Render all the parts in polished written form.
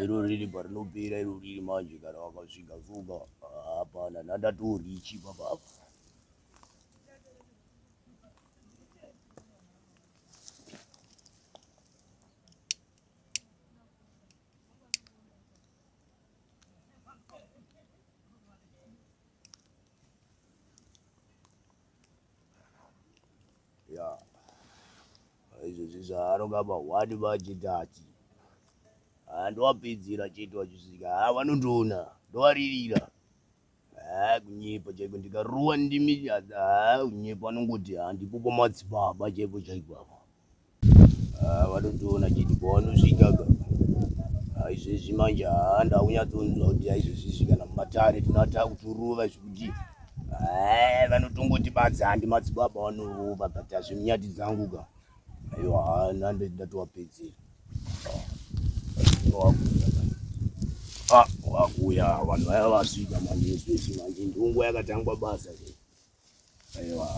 Iro riri parinopera iro riri manje kana wakasvika zuva hapana nandatorichi baba ya izvezvi zvaanongaba wani vachitati ndowapedzera chete wachisvika vanondoona ndowaririra kunyepa chaiko ndikaruwa ndimi kunyepa anongoti ndipo pamadzibaba chaipo chaipo apa vanondoona chete pavanosvikaga izvezvi manje ndakunyatsonzwa kuti izvezvi kana mumatare tinata kuturova zvekuti vanotongoti badzi handi madzibaba vanorova but azvimunyati dzangu ka aiwa ndatowapedzera wakuya vanhu vaya vasvika manje izvezvi manje ndongo yakatangwa basa aiwa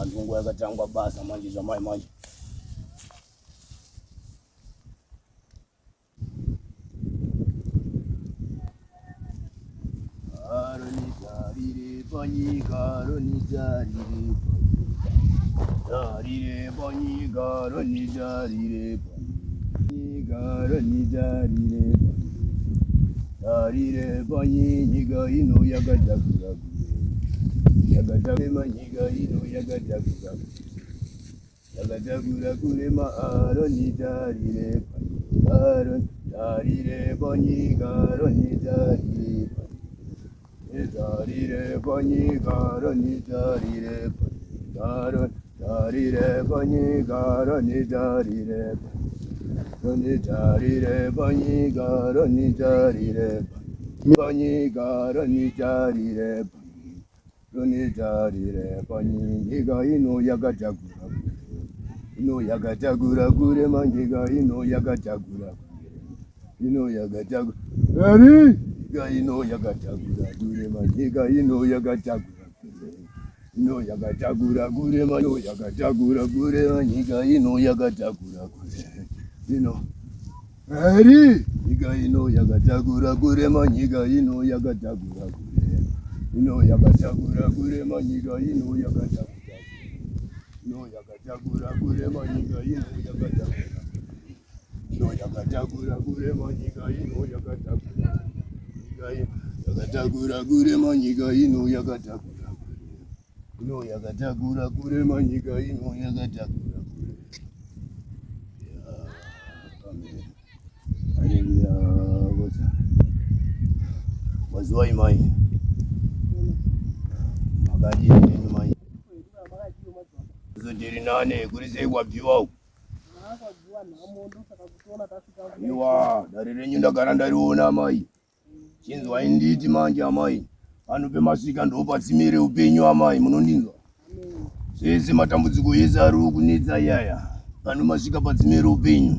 ndongo yakatangwa basa manje zvamai manje ronitarire panyika ronitarire tarire panyika ronitarire panyika ronitarire tarire panyika ino yakatakura yakatakura nyika ino yakatakura yakatakura kurema ronitarire tarire panyika ronitarire tarire panyika ronitarire tarire panyika ronitarire ronitarire panyika ronitarire panyika ronitarire ronitarire panyika ino yakatakura kurema nyika ino yakatakura nyika ino yakatakura kurema nyika ino yakatakura ino yakatakura kurema ino yakatakura kurema nyika ino yakatakura ino nyika ino yakatakura kurema nyika ino yakatakura ino yakatakura kurema nyika ino yakatakura ino yakatakura kurema nyika ino yakatakura ino yakatakura kurema nyika ino yakatakura yakatakura kurema nyika ino yakatakura ino yakatakura kurema nyika ino yakatakura haleluya goza mazuwa imai makadi nini mai zodiri nane kuri sei kwabviwa uko iwa dari renyu ndagara ndariona mai chinzwa inditi manje amai anope masvika ndopatsimire upenyu amai munondinzwa sese matambudziko ese ari kunetsa iyaya anomasvika patsimire upenyu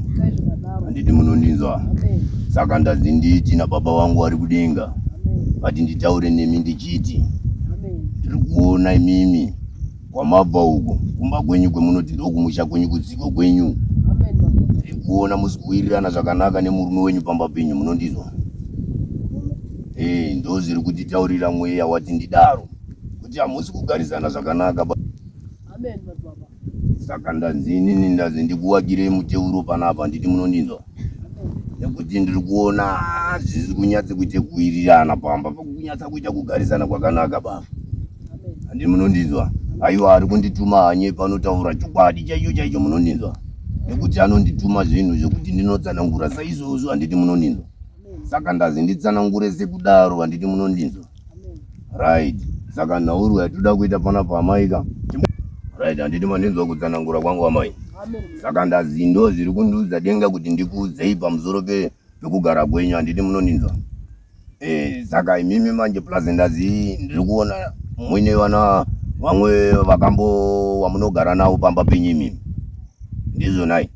handiti munondinzwa saka ndazi nditi nababa vangu vari kudenga ati nditaure nemi ndichiti ndiri kuona imimi kwamabva uko kumba kwenyu kwemunoti ndokumusha kwenyu kudziko kwenyu ndiri kuona musi kuwirirana zvakanaka nemurume wenyu pamba penyu munondinzwa ndo zviri kutitaurira mweya wati ndidaro kuti hamusi kugarisana zvakanaka saka ndanzini ndazi ndikuwakire muteuro panapa nditi munondinzwa nekuti ndiri kuona zvisi kunyatsa kuite kuwirirana pamba pakunyatsa kuita kugarisana kwakanaka baba handi munondinzwa aiwa ari kundituma hanye panotaura chokwadi chaicho chaicho munondinzwa nekuti anondituma zvinhu zvekuti ndinotsanangura saizvozvo handiti munondinzwa saka ndazi nditsanangure sekudaro handiti munondinzwa right saka nhauro yatoda kuita panapa amaika right handiti mandinzwa kutsanangura kwangu amai saka ndazi ndo zviri kundiudza denga kuti ndikuudzei pamusoro pekugara kwenyu handiti munondinzwa saka imimi manje plus ndazi ndiri kuona mwine vamwe vakambo wamunogara navo pamba penyu imimi ndizvo nai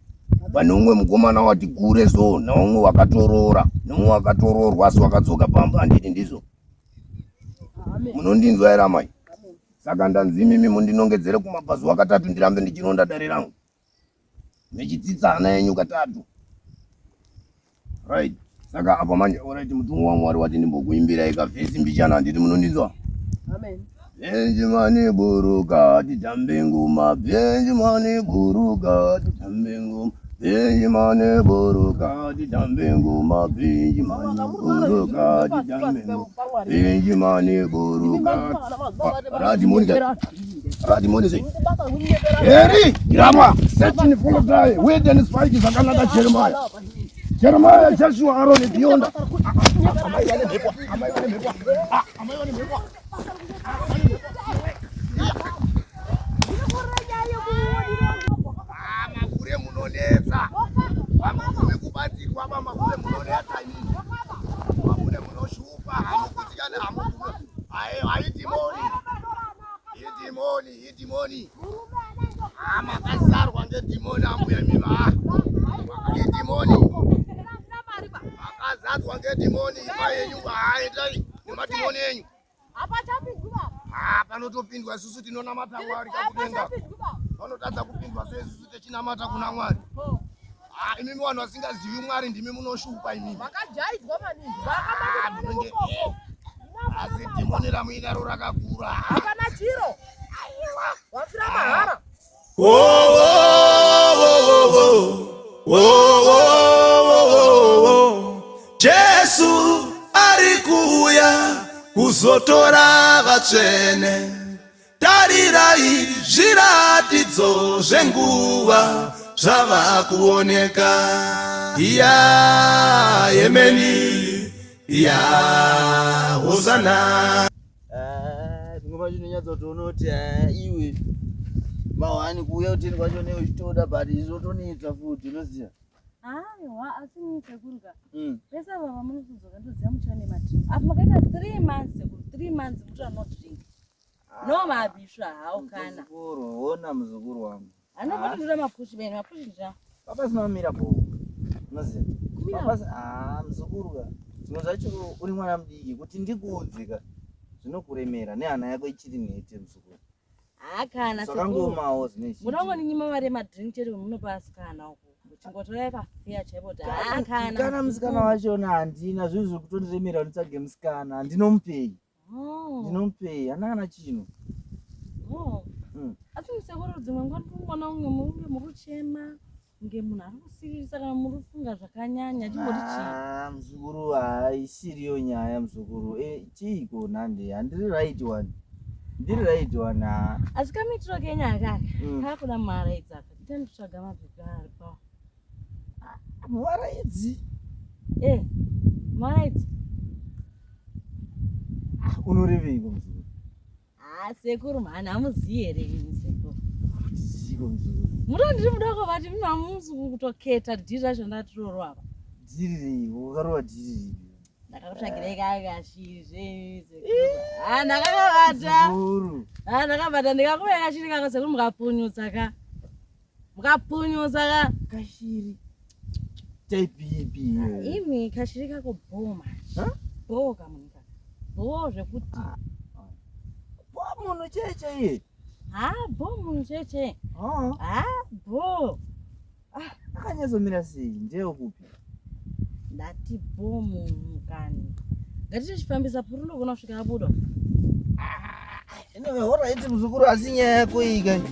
pane umwe mukomana wati kure so naumwe wakatorora nomwe wakatororwa so wakadzoka pamba handiti ndizvo munondinzwa here amai saka ndanzi mimi mundinongedzere kumabhazi wakatatu ndirambe ndichironda dare rangu mechidzitsa ana yenyu katatu right saka apa manje alright mutumwa waMwari wati ndimbokuimbirai kavhesi mbichana handiti munondinzwa Benjimani buruka titambe ngoma Benjimani buruka titambe ngoma Benjimani buruka titambe ngoma Benjimani buruka titambe ngoma Benjimani buruka Radi Monica Eri Grama searching full of die wait and spike is another Jeremiah Joshua Aaron beyond makure munonetsa vamwe kubatikwa vamakure munonetsa inini vamune munoshupa hamukutikane haidimoni makazarwa ngedhimoni ambuya miva idimoni makazadzwa ngedhimoni imba yenyu haendai nemadhimoni enyu panotopindwa isusu tinonamata Mwari kakudenga panotadza kupindwa so isusu techinamata kuna Mwari imimi vanhu vasingazivi Mwari ndimi munoshupa imimi asi dhimoni ramuinaro rakakura hapana chiro wafira mahara Jesu ari kuuya kuzotora vatsvene tarirai zviratidzo zvenguva zvava kuoneka iya yemeni iya hosana ngoma chinonyatsotoonoti iwe mahwani kuuya uteni kwacho ne uchitoda but izotonetsa futi unoziva aiwa asi nisekurika pesa baba munozodzoka ndoziva muchane madrink apo makaita 3 months sekuru 3 months mutora no drink no mabishwa hao kana muzukuru ona muzukuru wangu anopoti ndira mapushi bene mapushi ndira papa sinomira po unoziva papa muzukuru ka zvino zvacho uri mwana mudiki kuti ndikuudzika zvinokuremera nehana yako ichiri nhete muzukuru kana sekangomawo zvinoichi munongoninyima mari yemadrink chete munopa asikana uko chingotora kafeya chaipo kana musikana wachona handina zvinhu zviri kutondiremera unitsvage musikana ndinomupei ndinomupei hana kana chino asi musekuru dzimwe nguva ndikuona unge munge muri kuchema nge munhu ari kusirisa kana muri kufunga zvakanyanya chimboti chii muzukuru haisiriyo nyaya muzukuru chiiko nhande handiri right one ndiri right one asi kamitiro kenya akaka kakuda maraidzi aka titanditsvaga mapepa ari pawo maraidzi maraidzi unoreveiko muzukuru sekuru mhani hamuzivi here ini sekuru chiko muzukuru mutondiri mudoko vati mimi hamuzi kutoketa dhiri racho ndatiroro apa dhiri reiko ukarova dhiri ripi ndakakutsvagirei kakashiri zvenyu sekuru ndakakabata ndakabata ndikakuve kashiri kako sekuru mukapunyutsa ka kashiri chaipipi imi kashiri kako bhoma bho kamunika bho zvekuti bho munhu cheche iye bho munhu cheche bho akanyatsomira sei ndeyekupi ndati bho munhu kani ngatichifambisa puri ndokona kusvika abuda Anyway, alright mzukuru asinya yako hii gani?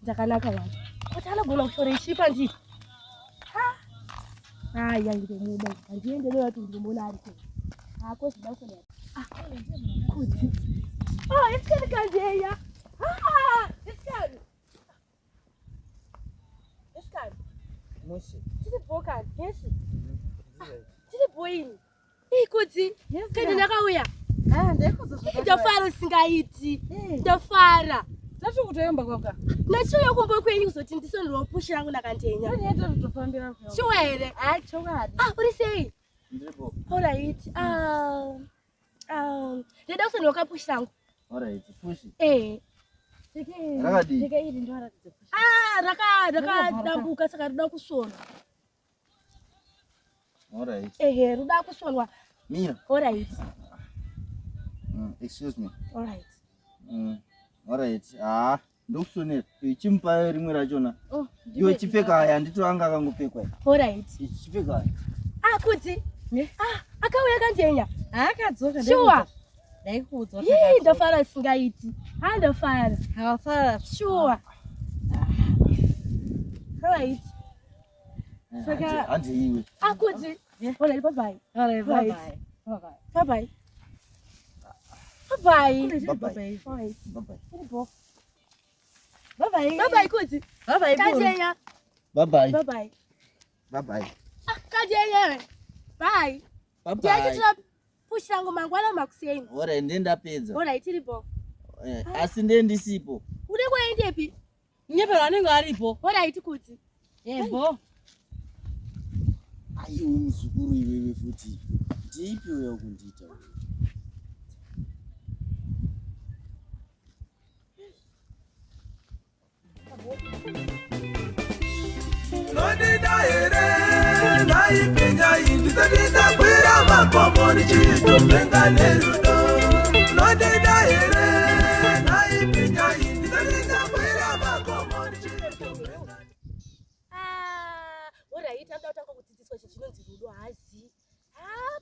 Dzakanaka vanhu kuti anogona kushora ishipa ndii aya ndomuda handiendereyo kuti ndomona ari kei akozvida kuda kuti isikani kanjeya isikani Moshi. tiripo kani yesi tiripo ini kuti kandi ndakauya ndofara usingaiti ndofara Nachokutoyomba kwaka. nachiuya kumba kwenyu kuzoti ndisondiwa pushi rangu nakantenya Ndoita kutofambira kwa. shuwa here Chokadi. uri sei Ndiripo. alright ndida kusondiwa kapushi rangu Alright, pushi. Rakadi. Rakadi. Iri ndo aratidze pushi. rakadambuka saka rida kusonwa Alright. ruda kusonwa Mira. alright Excuse me. alright Alright. Ndokusonera. Ichimpa rimwe rachona. Iwe chipfeka aya ndito anga akangopfekwa. alright Chipfeka aya. kuti akauya kantenya Akadzoka shuwa ndaikuudza. ndofara singaiti ndofara Hawafara. shuwa alright Saka- Handi iwe. kuti alright bye bye Alright, Right. bye-bye. Bye-bye. bye bye bye Bye-bye. alright Bye-bye. tiripo Bye-bye. bye bye kuti Bye-bye, Bulu. kantenya Bye-bye. bye bye Bye-bye. kantenya bye Bye-bye. ndiyachitira pushi rangu mangwana makuseni Alright, ndendapedza. alright tiripo Asi ndendisipo. ude kwaendepi Nyepero anenge aripo. alright kuti Yebo. Aiwe muzukuru iwewe futi. Ndiipiwe kundiita. Nodida ere, naipinya indisodida kwira makomo nichitopenga nerudo. Nodida ere, naipinya indisodida kwira makomo nichitopenga. alright andotanga kudzidziswa chechinonzi rudo haazivi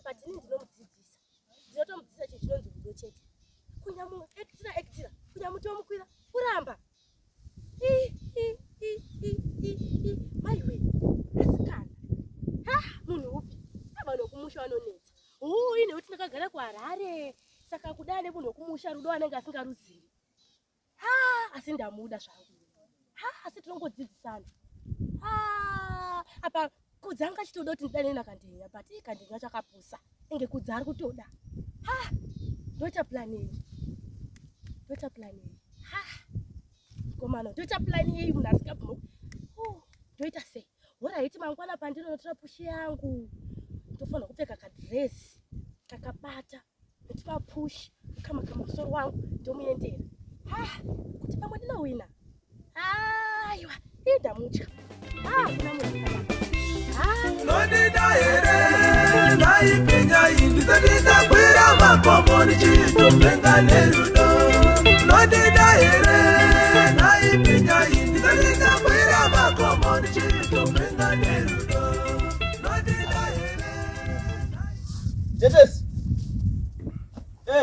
but ini ndinomudzidzisa ndinotomudzidzisa chechinonzi rudo chete kunyamuektira kunyamutomukwira kuramba maiwe asikana munhu upi aba nokumusha anonetsa ine kuti ndakagara kuharare saka kuda nemunhu wekumusha rudo anenge asingaruzivi asi ndamuda zvangu asi tinongodzidzisana apa kudzi anga achitoda kuti ndidane nakandenya but kandenya chakapusa enge kudzi ari kutoda ndoita planei komano ndoita plani yei munhu asingabvumo ndoita sei alright mangwana pandinonotora pushi yangu ndofanira kupfeka kadhiresi kakabata ndotimapushi ndokamaka musoro wangu ndomuendera kuti pamwe ndinowina aiwa ndamutya kuna munhu Nodida ere, naipinya indisodida kwira makomo nichitopenga nerudo. Nodida ere, naipinya indisodida kwira makomo nichitopenga nerudo. Nodida ere. Tetes.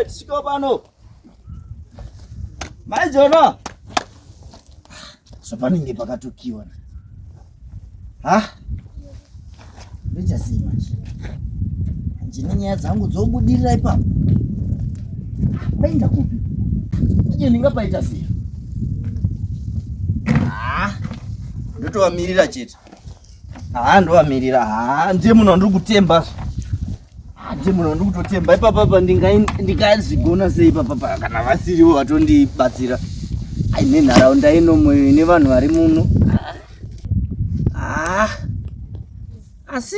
Tisvika pano. Maijona. Zvapanenge pakatokiwa. Ndichasii manje. Ndine nyaya dzangu dzobudirira ipapo. Paenda kupi? Ndije ndingapaita sei? Ndotovamirira chete. Ndovamirira. Ndiye munhu wandiri kutemba. Ndiye munhu wandiri kutotemba. Ipapapa ndingazvigona sei ipapapa kana vasiriwo vatondibatsira. Nenharaunda ino ine vanhu vari muno. Asi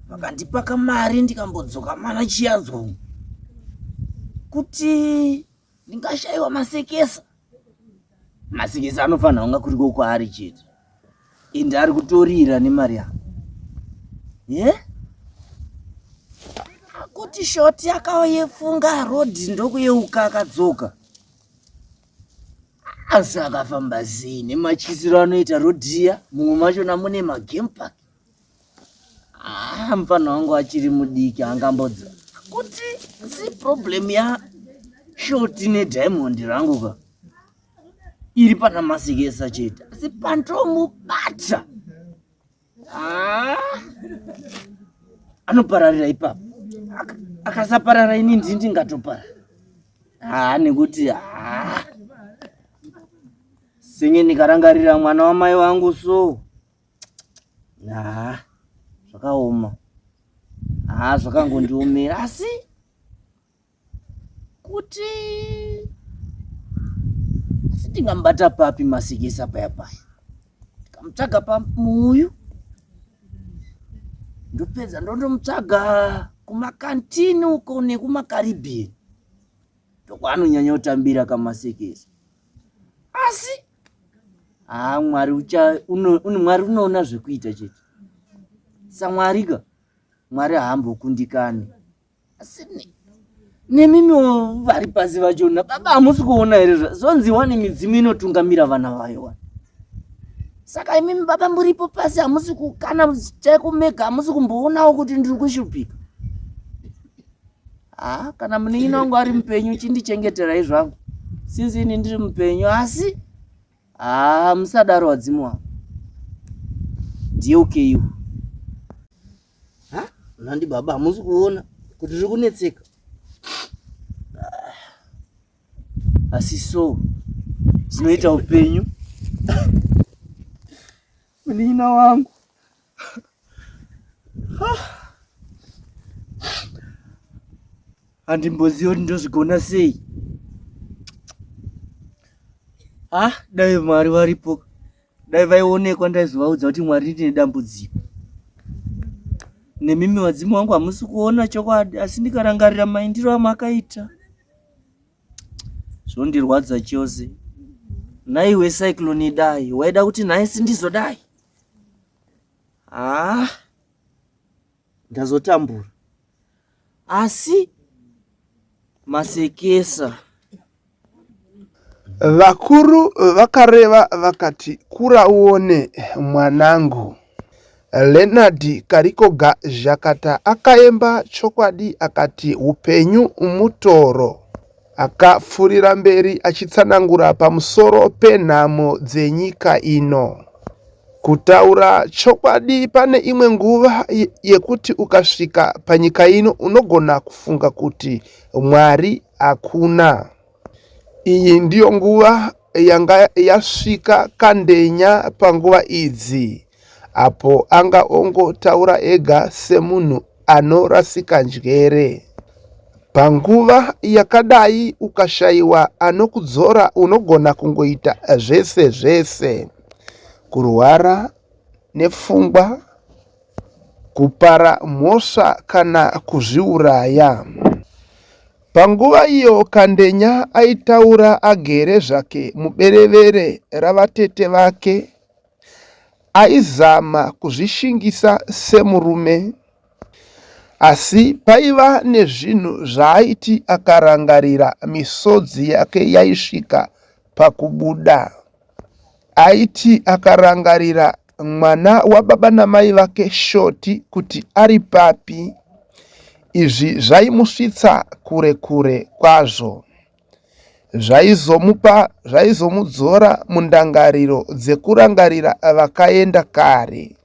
vakandipaka mari ndikambodzoka mana chiyanzwa kuti ndingashayiwa masekesa. Masekesa anofanira kunga kuriko kwaari chete. ende ari kutorira nemari yangu. Kuti shoti akayefunga rodhi ndokuyeuka akadzoka. Asi akafamba sei nemachisiro anoita rodhiya, mumwe machona mune magame park. Mufana wangu achiri mudiki angambodza kuti si problem ya shoti neDiamond rangu ka iri pana Masekesa chete, asi pandomubata anopararira ipapo. Akasaparara ini ndingatopara. Nekuti singe ndikarangarira mwana wamai wangu so zvakaoma. Zvakangondiomera, asi kuti ndingamubata papi Masekesa paya ndikamutsvaga pamuyu, ndopedza ndondomutsvaga kumakantini uko nekumakaribhini, ndokwaanonyanya kutambira kaMasekesa. Asi Mwari Mwari unoona zvekuita chete. Samwarika Mwari haambokundikani. Asi nemimiwo vari pasi vachona, baba hamusi kuona here zonziwa nemidzimu inotungamira vana vayo. Saka imimi baba muripo pasi hamusi kukana chaikumega, hamusi kumboonawo kuti ndiri kushupika. Kana munin'ina wangu ari mupenyu chindichengeterai zvangu, sinzi ini ndiri mupenyu. Asi musadaro wadzimu wangu, ndiye ukeiwo. Nandi baba hamusi kuona kuti zviri kunetseka. Asi so zvinoita upenyu. Munin'ina wangu handimbozivi kuti ndozvigona sei. Dai Mwari varipo, dai vaionekwa ndaizovaudza kuti Mwari ndine dambudziko. Nemimi wadzimu wangu hamusi kuona chokwadi, asi ndikarangarira maindiro amakaita zvondirwadza chose. Naiwe Cyclone dai, waida kuti nhai sindizodai. Ndazotambura. Asi Masekesa, vakuru vakareva vakati, kura uone mwanangu. Leonard Karikoga Jakata akaemba chokwadi akati upenyu mutoro. Akafurira mberi achitsanangura pamusoro penhamo dzenyika ino. Kutaura chokwadi, pane imwe nguva yekuti ukasvika panyika ino unogona kufunga kuti Mwari hakuna. Iyi ndiyo nguva yanga yasvika Kandenya panguva idzi, apo anga ongotaura ega semunhu anorasika njere. Panguva yakadai ukashayiwa anokudzora, unogona kungoita zvese zvese: kurwara nepfungwa, kupara mhosva kana kuzviuraya. Panguva iyo Kandenya aitaura agere zvake muberevere ravatete vake. Aizama kuzvishingisa semurume, asi paiva nezvinhu zvaaiti akarangarira misodzi yake yaisvika pakubuda. Aiti akarangarira mwana wababa namai vake Shoti kuti ari papi. Izvi zvaimusvitsa kure kure kwazvo. Zvaizomudzora mundangariro dzekurangarira vakaenda kare.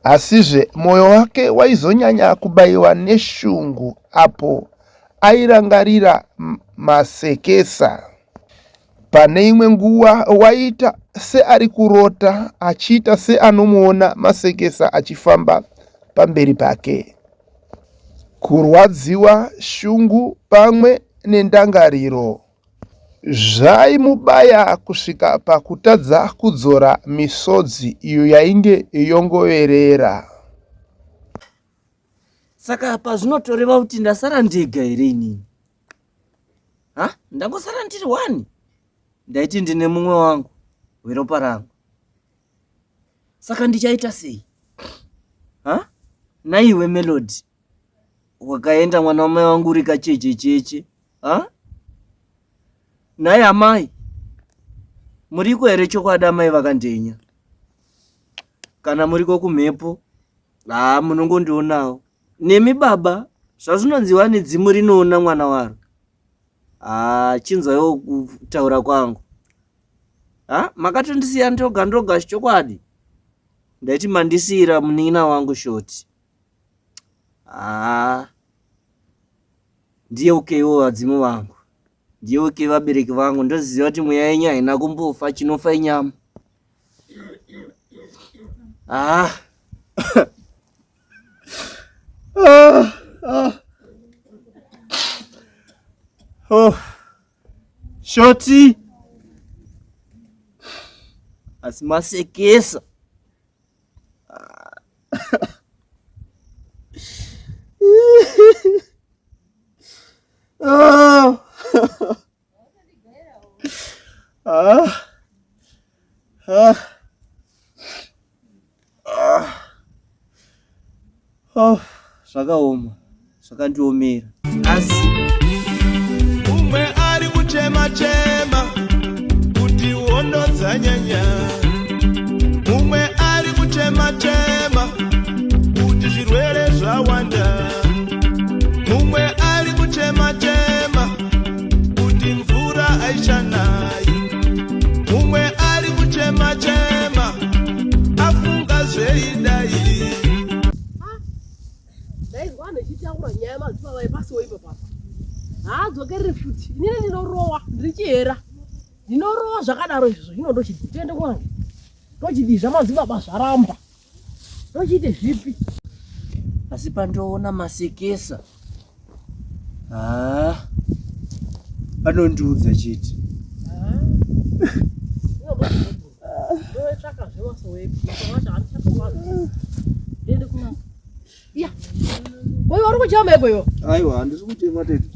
Asizve mwoyo wake waizonyanya kubayiwa neshungu apo airangarira Masekesa. Pane imwe nguva waita seari kurota, achiita seanomuona Masekesa achifamba pamberi pake. Kurwadziwa, shungu pamwe nendangariro zvaimubaya kusvika pakutadza kudzora misodzi iyo yainge yongoverera. Saka pazvinotoreva kuti ndasara ndega here inini? Ndangosara ndiri wani? Ndaiti ndine mumwe wangu weropa rangu. Saka ndichaita sei? Ha? Naiwe Melody. Wakaenda mwana wamai wangu uri kachechecheche. Ha? Naye amai. Muriko here chokwadi amai vakandenya. Kana muriko kumhepo. Munongondionawo. Nemi baba. Zvazvinonziwa nedzimu rinoona mwana waro. Chinzwawo kutaura kwangu. Makatondisiya ndoga chokwadi. Ndaiti mandisira munina wangu shoti. Ndiyeukewo vadzimu vangu. Ndiyeuke vabereki vangu. Ndoziva kuti mweya yenyu haina kumbofa, chinofa inyama. Shoti. Asimasekesa. Zvakaoma. Zvakandiomera. Asi umwe ari kuchema kuti hondo dzanyanya, umwe ari kuchema kuti zvirwere zvawanda, umwe ari kuchema kuti mvura aichanai, umwe ari kuchema afunga zveidai. ndaizwa nechitaura nyaya mazuva vaipasiwo ipapo. Haadzokerere futi. Inini ndinorowa, ndirichihera. Ndinorowa zvakadaro izvozvo. Hino ndochidii? Tiende kwangu. Ndochidii zvamadzibaba zvaramba. Ndochiite zvipi? asi pandoona masekesa. Anondiudza chiti. Ndotsvaka zvemasowepi. Masowacho handichakovazi. Ndiende kunaka. Iya. Wewe uri kuchema ikweyo? Aiwa, handisi kuchema tete.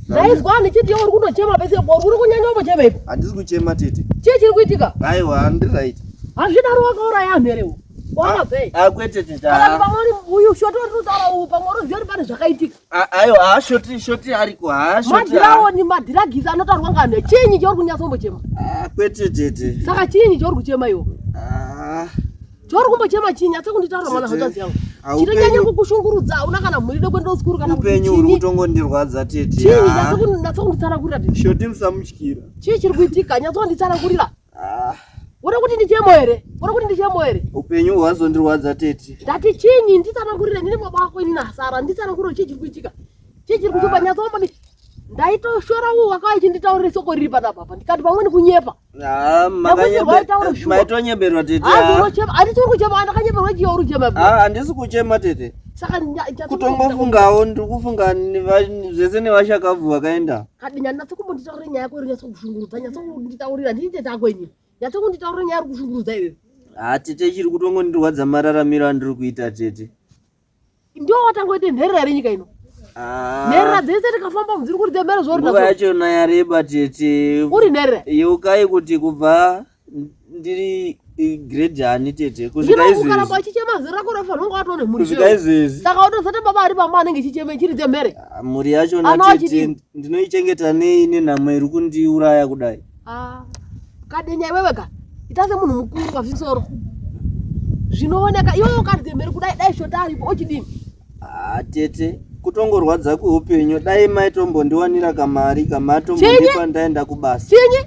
Ndaizwa ndichiti uri kundochema pese bori. Uri kunyanya kumbochema ipo? Handisi kuchema tete. Chii chiri kuitika? Aiwa, handiraita. Hazvidaro wakauraya anhu herewo. Wakabvei? Kwete tete. Kana pamweni uyu shoti urikutaura uyu pamwe unoziva kuti pane zvakaitika. Aiwa, shoti ariko. Madhiraoni, madhiragisi anotaurwa ngeanhu. Chiinyi chauri kunyatsombochema? Kwete tete. Saka chiinyi chauri kuchema iwo? Chauri kumbochema chiinyi? Atse kunditaura mwana hanzvadzi yangu. Chinonyanya kukushungurudza hauna kana mhuride kuenda usikuru kana kuti upenyu uri kutongondirwadza tete. Chiinyi? Nyatse kunditsanangurira tete. Shoti musamutyira. Chii chiri kuitika? Nyatse kunditsanangurira. Uri kuti ndichemo here? Uri kuti ndichemo here? Upenyu hwazondirwadza tete. Ndati chiinyi? Nditsanangurire. Ndine baba wako inini Hasara. Nditsanangurire chii chiri kuitika? Chii chiri kuchipa? Nyatse kumboni ndaitoshora uwu wakaichinditaurire soko riri panapa. Ndikati pamweni kunyepa. Maitonyeberwa tete. Handisi uri kuchema, ndakanyeberwa chii uri kuchema? Handisi kuchema tete. Saka kutongofungawo ndikufunga zvese nevashakavu vakaenda. Kadinya ndinatse kumbonditaurira nyaya yako iri nyatse kushungurudza. Nyatse kunditaurira ndini tete ako inini. Nyatse kunditaurira nyaya iri kushungurudza iwewe. Tete chiri kutongondirwadza mararamiro andiri kuita tete. Ndiwo watangoite nherera ere nyika ino? Nherera dzese tikafamba dziri kuti dzembere zvorida. Nguva yachona yareba tete. Uri nherera? Yeukai kuti kubva ndiri grade hani tete. Kusvika izvezvi. Ukaramba uchichema zera rako rafanira kunge watone mhuri. Kusvika izvezvi. Saka utozati baba ari pamba anenge chicheme chiri dzembere. Mhuri yachona tete ndinoichengeta nei nenhamo iri kundiuraya kudai. Kadenya iwewe ka. Ita semunhu mukuru pazvisoro. Zvinooneka iwewe ukati dzembere kudai dai shota aripo ochidini? Tete kutongorwadza kweupenyu dai maitombondiwanira kamari kamatombondipa ndaenda kubasa. Chinyi?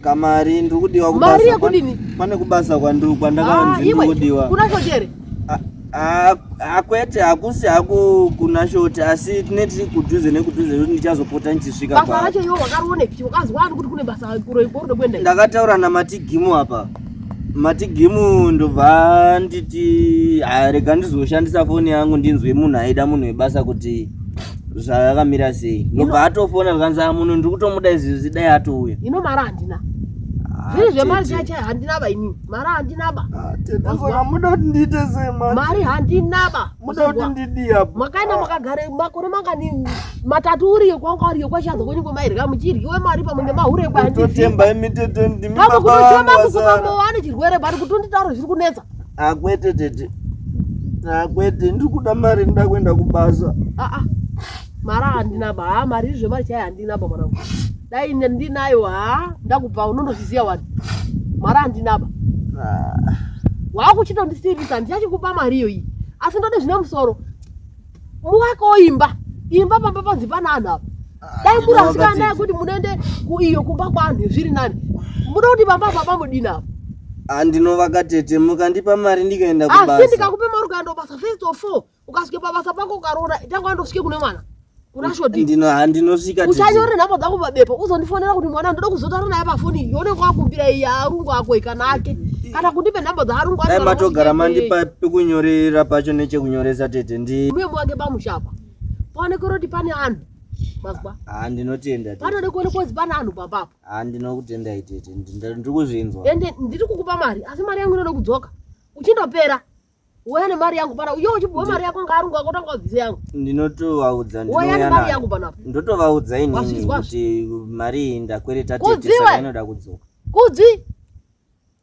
Kamari ndiri kudiwa kubasa. Mari yekudini? Pane kubasa kwandakaonzi ndiri kudiwa. Kuna shotere? Kwete hakusi haku kuna shoti asi tineti kudhuze nekudhuze kuti ndichazopota nchisvika pa. Basa racho iwo wakaroneki wakazwa kuti kune basa kuro iporo kwenda. Ndakataura namatigimu apa. Matigimu ndobva nditi rega ndizoshandisa foni yangu ndinzwe munhu aida munhu webasa kuti zvakamira sei. Ndobva atofona zvakanzi munhu ndiri kutomuda izvezvi dai atouya. Ino mari handina. Zviri zvemari chacha handinaba ini. Mara handinaba. Tete saka muda kuti ndiite sei mari? Mari handinaba. Muda kuti ndidi apo. Makaenda makagare makore mangani matatu uri kwanga uri kwashadzo kwenyu mairga muchiryiwe mari pamwe nemahure kwandi. Totemba imitete ndimi baba vangu kutotemba wane chirwere bari kutonditauro zviri kunetsa. Akwete tete. Akwete ndiri kuda mari nda kuenda kubasa. Mara handinaba. Mari zvemari chaya handinaba mwanangu. Dai ndinayo ndakupa unondozviziya wani. Mara handinaba. Wakuchitondisirisa ndichachikupa mari iyoyi. Asi ndode zvine musoro. Muwako imba. Imba pamba panzi pana anhu apa. Dai murasikana kuti munoende kuiyo kumba kwanhu zviri nani. Muda kuti pamba pamudina apa. Andinovaka tete mukandipa mari ndikaenda kubasa. Asi ndikakupa mari ukaenda kubasa first of all ukasvike pabasa pako ukarona tangu andosvike kune mwana. Kuna shodi. Handinosvika tete. Uchanyore nhapo dzako pabepo uzondifonera kuti mwana ndoda kuzotaura naye pafoni yone kwakumbira iya arungu ako ikanake. Kana kundipe nhambo dzaarungu ari. Dai matogara mandipa pekunyorera pacho nechekunyoresa tete ndi. Muye mwake pamushapa. Paonekera kuti pane anhu. Mazwa. Ndinotenda tete. Panode kuone kuti pane anhu papapo. Ndinokutenda itete. Ndiri kuzvinzwa. Ende ndiri kukupa mari asi mari yangu inoda kudzoka. Uchindopera. Wene mari yangu pana uyo uchipuwa mari yako ngarungu akotanga kubvisa yangu. Ndinotovaudza ndinoyana mari yangu panapo. Ndotovaudza inini kuti mari ndakwereta tete saka inoda kudzoka. Kudzi.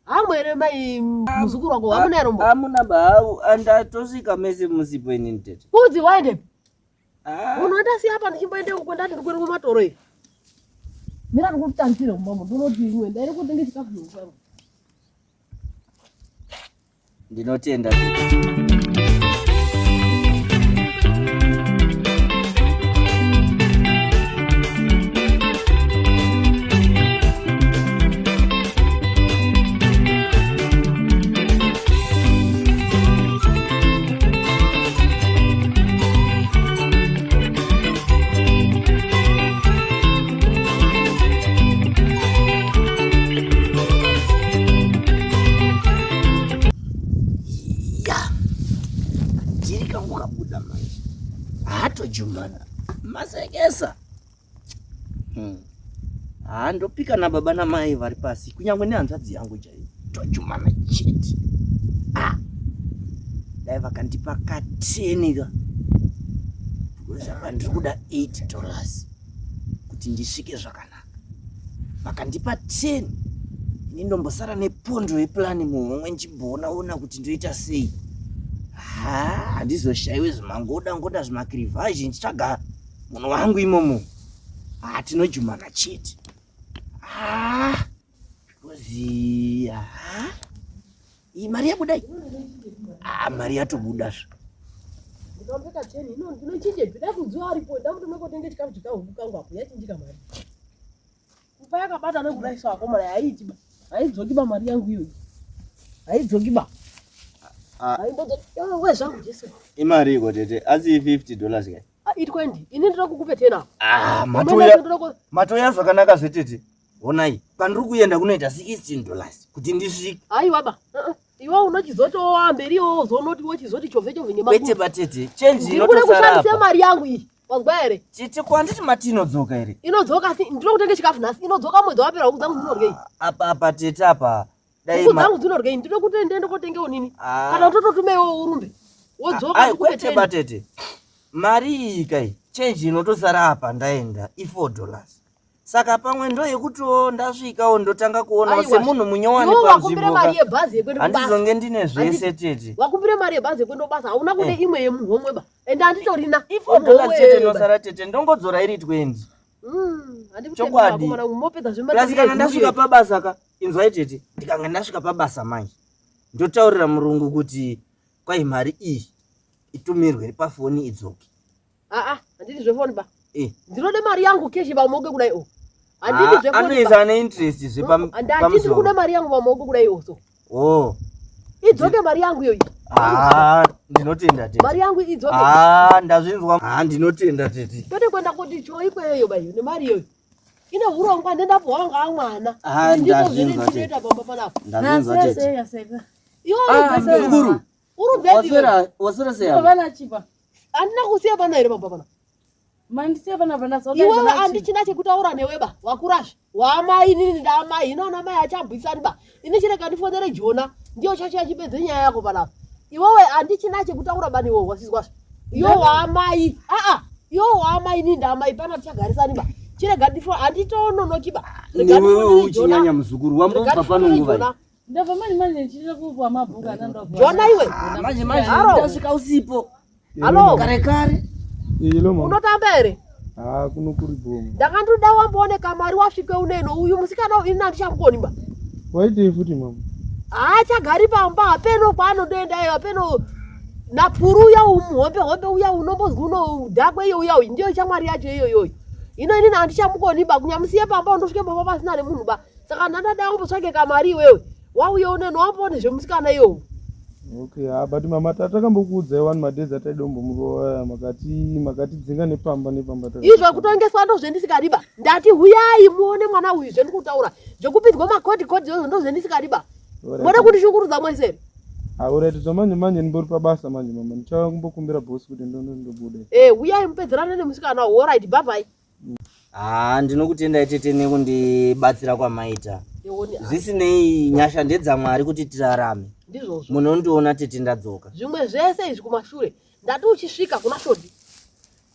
Amwere mai muzukuru wako amuna rombo. Amuna bau andatosvika mese musipo inini tete. Kudzi waende. Unoenda si hapa ndichimboende kwenda ndikuende kumatoro iri. Mira ndikutanzira kumambo ndinoti iwe ndaire kutenge chikafu chokwangu. Ndinotenda tete. Jumana masekesa ndopika na baba na mai vari pasi kunyangwe nehanzvadzi yangu chaiyo tojumana chete dai vakandipa katenika saka ndiri kuda $8 kuti ndisvike zvakanaka. Vakandipa 10 ini ndombosara nepondo yeplani mumwe nchimboona kuti ndoita sei. Handizoshayiwe zvimangoda zvimakirivhaji ndichaga munhu wangu imomo. Tinojumana chete. Kozi iyi mari yabudai. Mari yatobuda zvo. Ndinombeka 10 ndinochinje bida kudziwa aripo ndakuti nokotenge chikafu chikahuku kangu apo yachinjika mari. Kupa yakabata nekuraisa wako mari haiti ba. Haidzoki ba mari yangu iyoyi. Haidzoki ba. Wewe zvangu Jesu. Imari iko tete asi $50 kai. It 20. Ini ndira kukupe 10 apo. Matoya zvakanaka zvetete. Honai, pandiri kuenda kunoita $16 kuti ndisvike. Aiwa ba. Iwe unochizotowa mberiyo zonoti wochizoti chovhe nyema. Kwete batete. Change inotosara apa. Ndiri mari yangu iyi. Wazwa ere? Chiti kwanditi mati inodzoka ere? Inodzoka asi ndiri kutenge chikafu nhasi. Inodzoka mwedzi wapera huku dzangu dzinorgei. Apa tete apa. Huku dzangu dzinorgei. Ndiri kuti ndiende kotenge unini. Kana utototumewo urumbe. Wodzoka kwete batete. Mari iyi kai. Change inotosara apa ndaenda $4. Saka pamwe ndo yekuti ndasvikawo ndotanga kuona semunhu munyowani panzvimbo. Mari yebhazi yekwenda kubasa. Handizonge ndine zvese tete. Wakumbire mari yebhazi yekwenda kubasa hauna kude imwe yemuhomwe ba. Ende anditorina $4 tete nosara tete ndongodzora iri 20. Chokwadi. Mopedza zvemari. Plasikana ndasvika pabasa ka. Inzwai tete. Ndikanga ndasvika pabasa manje. Ndotaurira murungu kuti kwai mari iyi itumirwe pafoni idzoke. Handiti zvefoni ba. Ndinode mari yangu keshi pamoke kudai o. Handiti zvefoni. Anoisa ane interest zvepamusoro. Handiti kude mari yangu pamoke kudai o. Idzoke mari yangu iyoyi. Ndinotenda tete. Mari yangu idzoke. Ndazvinzwa. Ndinotenda tete. Tote kwenda kuti choi kweyo bayo nemari iyoyi. Ine hurongwa ndendapo wanga amwana. Ndazvinzwa tete. Ndazvinzwa tete. Zukuru. Uru baby. Wasura seya. Bana chipa. Andina kusiya bana ere baba bana. Mandisiya panapa ndazoda. Iwewe andichina chekutaura newe ba wakurasha. Wamai nini ndamai inoona mai achabvisani ba. Ini chireka ndifonere Jona ndio chacho achipedze nyaya yako panapa. Iwewe andichina chekutaura bani wewe wasizwa. Yo wamai. Yo wamai nini ndamai pana tichagarisani ba. Chireka ndifo anditononoki ba. Niwe uchinyanya muzukuru wambobva pano nguva. Ndabva manje ndichira kupwa mabhuku atandobva. Jona iwe. Manje ndasvika usipo. Halo. Kare. Ilo mama. Unotamba ere? Kuno kuri bomo. Ndakandoda wamboone kamari wasvike uneno uyu musikana ina ndichamukoni ba. Waitei futi mama? Aachagari pamba apeno kwaanondoenda iyo apeno napuru ya umuhombe uya unombozwi unodhakwe iyo uya ndio chamwari yacho iyo. Ino ini ndichamukoni ba kunyamusiye pamba undosvike pamba pasina nemunhu ba. Saka ndandada wambotsvake kamari iwewe. Wauya uneno wamboone zvemusikana iyo. Okay, but mama tatakambokuudza one madezi ataidombo muroya makati dzinga nepamba izvo kutongeswa ndozvendisikadiba ndati huyai muone mwana uyu zvendikutaura zvekupidzwa makodhi ndozvendisikadiba mode kundishungurudza mwese aurati zvamanje ndibori pabasa manje mama ndichava kumbokumbira bosi kuti ndobuda huyai mupedzerane nemusikana alright bye bye ndinokutendai tete nekundibatsira kwamaita zvisinei nyasha ndedzamwari kuti tirarame ndizvozvo munondiona tete ndadzoka zvimwe zvese izvi kumashure ndati uchisvika kuna shodi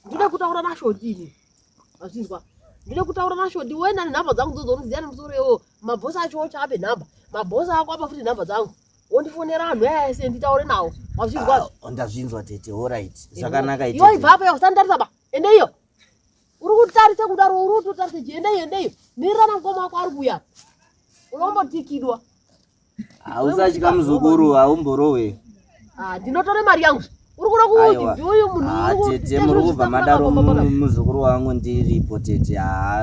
ndide kutaura nashodi ini azvizwa ndide kutaura nashodi wena nenhamba dzangu dzodzoniziya nemusoro iwo mabhosi acho ochape nhamba mabhosi ako apa futi nhamba dzangu ondifonera anhu ese nditaure nawo wazvizwazvo ndazvinzwa tete alright zvakanaka iwo ibva apa usandarisa ba ende iyo uri kutarise kudaro uri kutarise jendeyo mirirana mukoma wako ari kuuya unombotikidwa hausatya muzukuru haumborowe ndinotore mari yangu uri kuda kuti uyu munhu tete muri kubva madaro muzukuru wangu ndiripo tete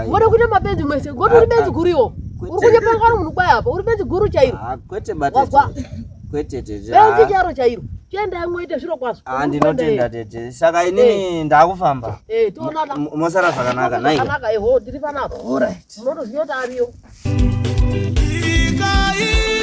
mode kuita mapenzi mwese ngoti uri benzi guriwo uri kunyepangana munhu kwai apa uri benzi guru chairo kwete kwete tete benzi charo chairo tiendai mwoite zviro kwazvo ndinotenda tete saka inini ndakufamba tionana mosara zvakanaka naizvakanaka eho ndiri panapa alright munotoziva kuti ariyo Ikai